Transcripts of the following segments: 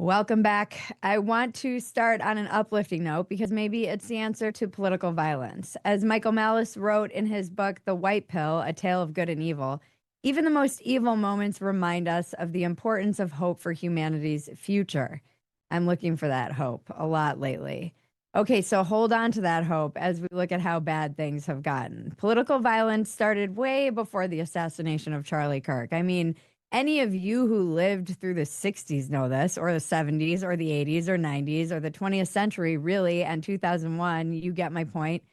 Welcome back. I want to start on an uplifting note because maybe it's the answer to political violence. As Michael Malice wrote in his book, The White Pill, A Tale of Good and Evil, even the most evil moments remind us of the importance of hope for humanity's future. I'm looking for that hope a lot lately. Okay, so hold on to that hope as we look at how bad things have gotten. Political violence started way before the assassination of Charlie Kirk. I mean, any of you who lived through the 60s know this, or the 70s, or the 80s, or 90s, or the 20th century, really, and 2001. You get my point.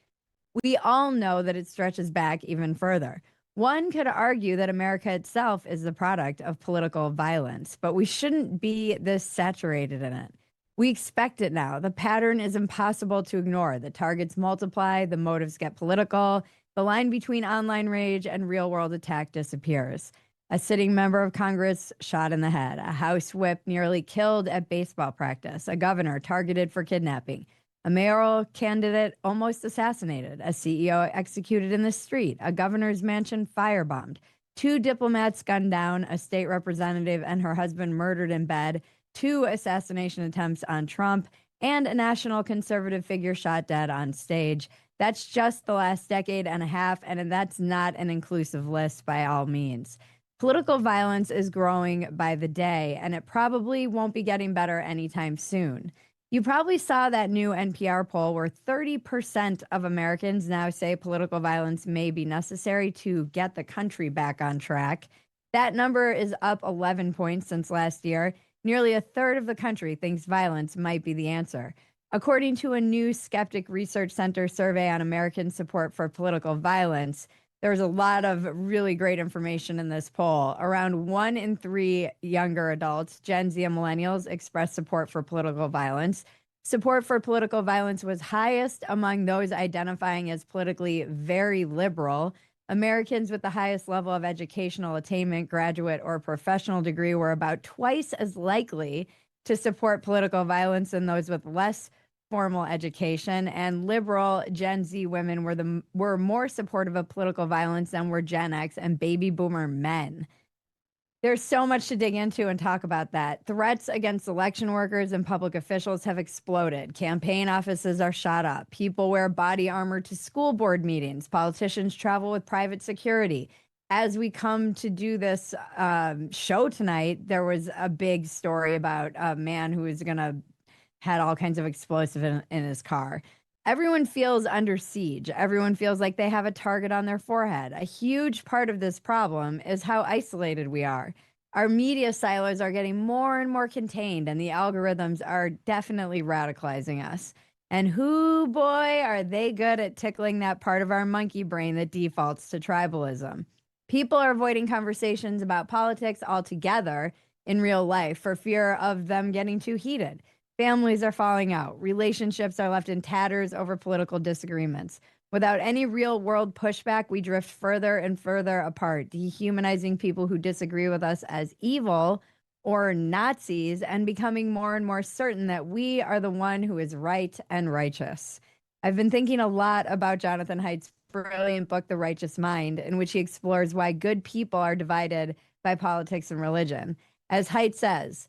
We all know that it stretches back even further. One could argue that America itself is the product of political violence, but we shouldn't be this saturated in it. We expect it now. The pattern is impossible to ignore. The targets multiply, the motives get political, the line between online rage and real world attack disappears. A sitting member of Congress shot in the head, a House whip nearly killed at baseball practice, a governor targeted for kidnapping, a mayoral candidate almost assassinated, a CEO executed in the street, a governor's mansion firebombed, two diplomats gunned down, a state representative and her husband murdered in bed, two assassination attempts on Trump, and a national conservative figure shot dead on stage. That's just the last decade and a half, and that's not an inclusive list by all means. Political violence is growing by the day, and it probably won't be getting better anytime soon. You probably saw that new NPR poll where 30% of Americans now say political violence may be necessary to get the country back on track. That number is up 11 points since last year. Nearly a third of the country thinks violence might be the answer. According to a new Skeptic Research Center survey on American support for political violence, there's a lot of really great information in this poll. Around 1 in 3 younger adults, Gen Z and millennials, expressed support for political violence. Support for political violence was highest among those identifying as politically very liberal. Americans with the highest level of educational attainment, graduate or professional degree, were about twice as likely to support political violence than those with less formal education, and liberal Gen Z women were more supportive of political violence than were Gen X and baby boomer men. There's so much to dig into and talk about that. Threats against election workers and public officials have exploded. Campaign offices are shot up. People wear body armor to school board meetings. Politicians travel with private security. As we come to do this show tonight, there was a big story about a man who was going to had all kinds of explosive in his car. Everyone feels under siege. Everyone feels like they have a target on their forehead. A huge part of this problem is how isolated we are. Our media silos are getting more and more contained, and the algorithms are definitely radicalizing us. And whoo boy, are they good at tickling that part of our monkey brain that defaults to tribalism. People are avoiding conversations about politics altogether in real life for fear of them getting too heated. Families are falling out. Relationships are left in tatters over political disagreements. Without any real world pushback, we drift further and further apart, dehumanizing people who disagree with us as evil or Nazis and becoming more and more certain that we are the one who is right and righteous. I've been thinking a lot about Jonathan Haidt's brilliant book, The Righteous Mind, in which he explores why good people are divided by politics and religion. As Haidt says,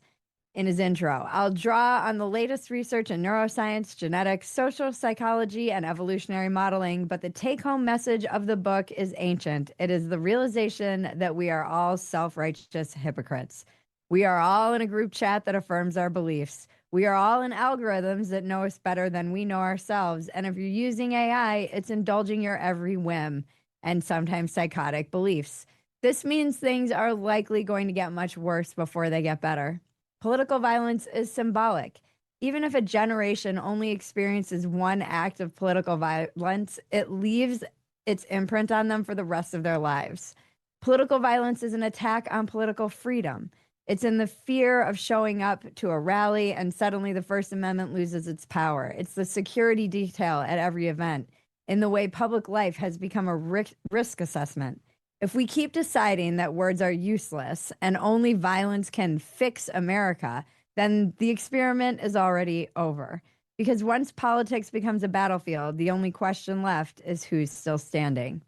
in his intro, I'll draw on the latest research in neuroscience, genetics, social psychology, and evolutionary modeling, but the take-home message of the book is ancient. It is the realization that we are all self-righteous hypocrites. We are all in a group chat that affirms our beliefs. We are all in algorithms that know us better than we know ourselves. And if you're using AI, it's indulging your every whim and sometimes psychotic beliefs. This means things are likely going to get much worse before they get better. Political violence is symbolic. Even if a generation only experiences one act of political violence, it leaves its imprint on them for the rest of their lives. Political violence is an attack on political freedom. It's in the fear of showing up to a rally and suddenly the First Amendment loses its power. It's the security detail at every event, in the way public life has become a risk assessment. If we keep deciding that words are useless and only violence can fix America, then the experiment is already over. Because once politics becomes a battlefield, the only question left is who's still standing.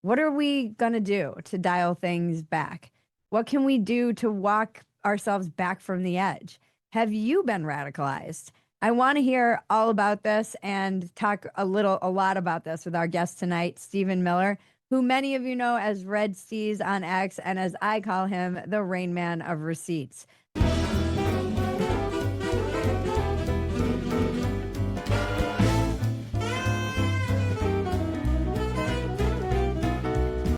What are we going to do to dial things back? What can we do to walk ourselves back from the edge? Have you been radicalized? I want to hear all about this and talk a lot about this with our guest tonight, Stephen Miller, who many of you know as Red Steez on X, and as I call him, the Rain Man of Receipts.